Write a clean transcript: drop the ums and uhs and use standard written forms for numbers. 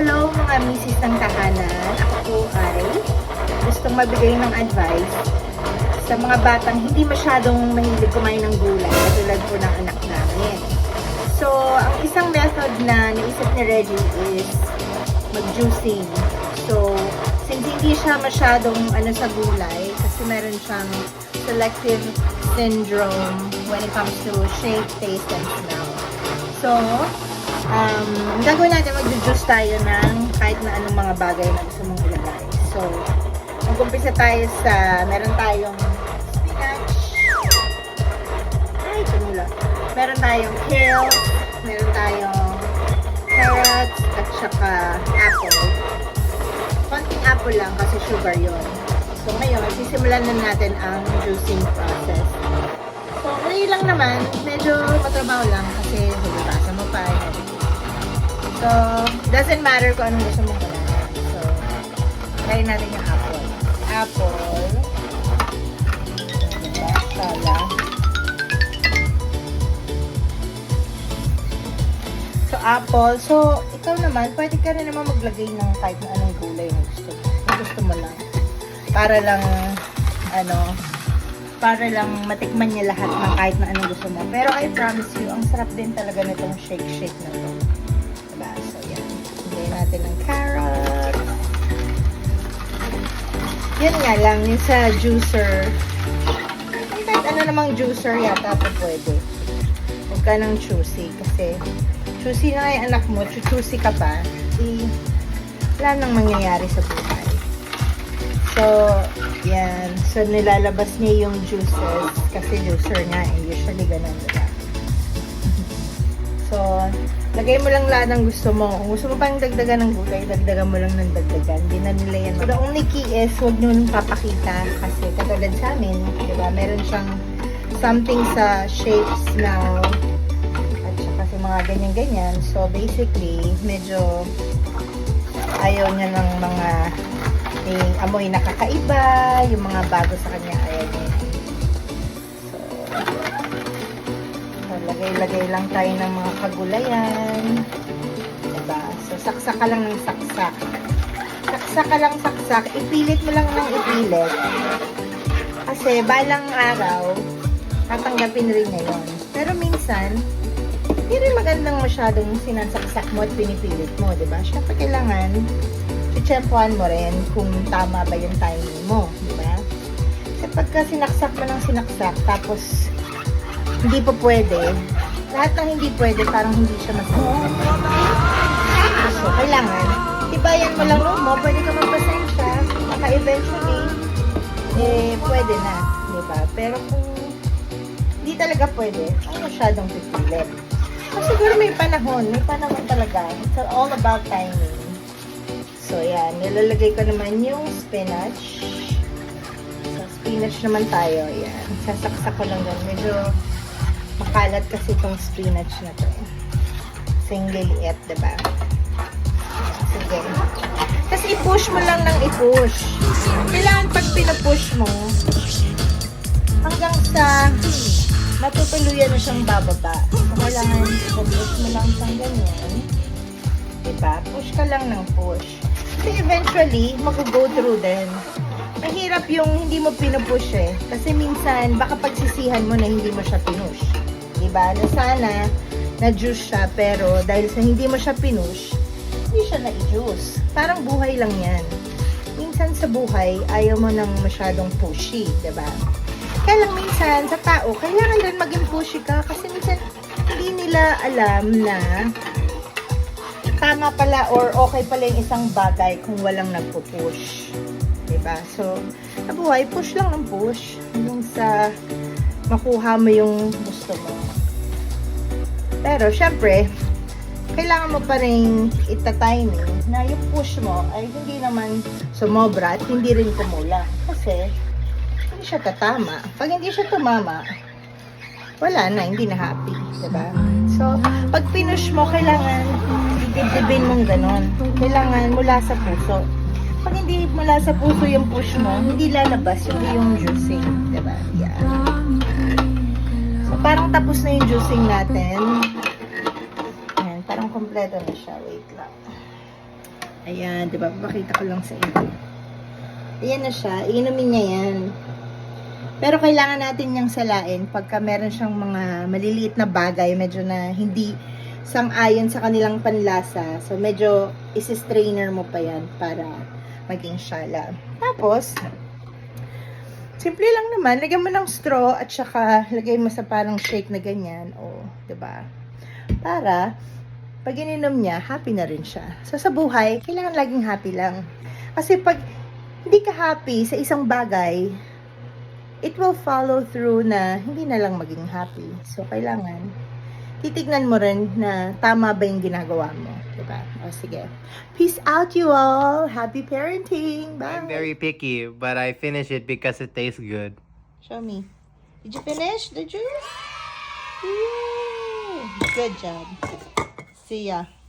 Hello mga misis ng tahanan. Ako po ay gustong magbigay ng advice sa mga batang hindi masyadong mahilig kumain ng gulay katulad po ng anak namin. So, ang isang method na naisip ni Reggie is mag-juicing. So, since hindi siya masyadong sa gulay kasi meron siyang selective syndrome when it comes to shape, taste, and smell. So, ang gagawin natin, mag-juice tayo ng kahit na anong mga bagay na gusto mong ilagay. So, mag-umpisa tayo sa, meron tayong spinach. Ay, tumula. Meron tayong kale, meron tayong carrots, at saka apple. Konting apple lang kasi sugar yon. So, ngayon, sisimulan na natin ang juicing process. So, ngayon lang naman, medyo matrabaho lang kasi hubasa mo pa. So, doesn't matter kung anong gusto mong gawin. So, try natin yung apple. Apple. Sala. So, apple. So, ikaw naman, pwede ka rin naman maglagay ng kahit na anong gulay na gusto mo. Kung gusto mo lang. Para lang, para lang matikman niya lahat ng kahit na anong gusto mo. Pero I promise you, ang sarap din talaga nitong shake-shake na to. Diba? So, yan. Hintay natin ng carrot. Yun nga lang, yung sa juicer. Kahit ano namang juicer yata po pwede. Huwag ka ng choosy. Kasi, choosy na yung anak mo, choosy ka pa, wala nang mangyayari sa buhay. So, yan. So, nilalabas niya yung juices. Kasi juicer nga, usually ganun, diba? So, lagay mo lang lahat ng gusto mo. Kung gusto mo pang dagdagan ng gulay, dagdagan mo lang ng dagdagan. Hindi na nila yan. So, the only key is, huwag nyo nang papakita. Kasi katulad sa amin, diba? Meron siyang something sa shape, smell, at saka sa mga ganyan-ganyan. So, basically, medyo ayaw niya ng mga amoy na kakaiba, yung mga bago sa kanya, ayaw niya. So, lagay-lagay lang tayo ng mga kagulayan. Diba? So, saksak ka lang ng saksak. Saksak ka lang saksak. Ipilit mo lang ng ipilit. Kasi, balang araw, tatanggapin rin niya yun. Pero minsan, hindi rin magandang masyadong sinasaksak mo at pinipilit mo. Diba? Siyempre, kailangan tsempuhan mo rin kung tama ba yung timing mo. Diba? Kasi pagka sinaksak mo ng sinaksak, tapos hindi pa pwede. Lahat ng hindi pwede, parang hindi siya masarap. So, kailangan, tibayan mo lang mo, pwede ka magpasensya, baka eventually, pwede na. Diba? Pero kung hindi talaga pwede, ay masyadong pipilit. So, siguro may panahon talaga. It's all about timing. So, yan. Nilalagay ko naman yung spinach. So, spinach naman tayo. Yan. Sasaksak ko lang ganun. Medyo makalat kasi itong spinach na to. Single liit, diba? Sige. Tapos i-push mo lang ng i-push. Kailangan pag pinupush mo, hanggang sa matutuluyan na siyang bababa. So, kailangan i-push mo lang siyang ganyan. Diba? Push ka lang ng push. Kasi eventually, mag-go through din. Mahirap yung hindi mo pinupush eh. Kasi minsan, baka pagsisihan mo na hindi mo siya pinush. Diba? Na sana, na-juice siya, pero dahil sa hindi mo siya pinush, hindi siya na-juice. Parang buhay lang yan. Minsan sa buhay, ayaw mo nang masyadong pushy, diba? Kaya lang minsan, sa tao, kailangan rin maging pushy ka kasi minsan, hindi nila alam na tama pala or okay pala yung isang bagay kung walang nagpo-push. Diba? So, sa buhay, push lang ng push. Hanggang sa makuha mo yung gusto mo. Pero, syempre, kailangan mo pa rin ita-timing na yung push mo ay hindi naman sumobra at hindi rin kumulang. Kasi, hindi siya tatama. Pag hindi siya tumama, wala na, hindi na happy. Diba? So, pag pinush mo, kailangan dibdibin mong ganon. Kailangan mula sa puso. Pag hindi mula sa puso yung push mo, hindi lalabas yung juicing. Diba? Yeah. So, parang tapos na yung juicing natin. Ayan, parang kompleto na siya. Wait lang. Ayan, di ba? Papakita ko lang sa inyo. Ayan na siya. Iinumin niya yan. Pero kailangan natin niyang salain pagka meron siyang mga maliliit na bagay, medyo na hindi sang-ayon sa kanilang panlasa. So, medyo isi-strainer mo pa yan para maging syala. Tapos, simple lang naman. Lagyan mo ng straw at saka lagay mo sa parang shake na ganyan. O, diba? Para, pag ininom niya, happy na rin siya. So, sa buhay, kailangan laging happy lang. Kasi pag hindi ka happy sa isang bagay, it will follow through na hindi na lang maging happy. So, kailangan titignan mo rin na tama ba yung ginagawa mo. Diba? O, sige. Peace out, you all. Happy parenting. Bye. I'm very picky, but I finish it because it tastes good. Show me. Did you finish the juice? Ooh, good job. See ya.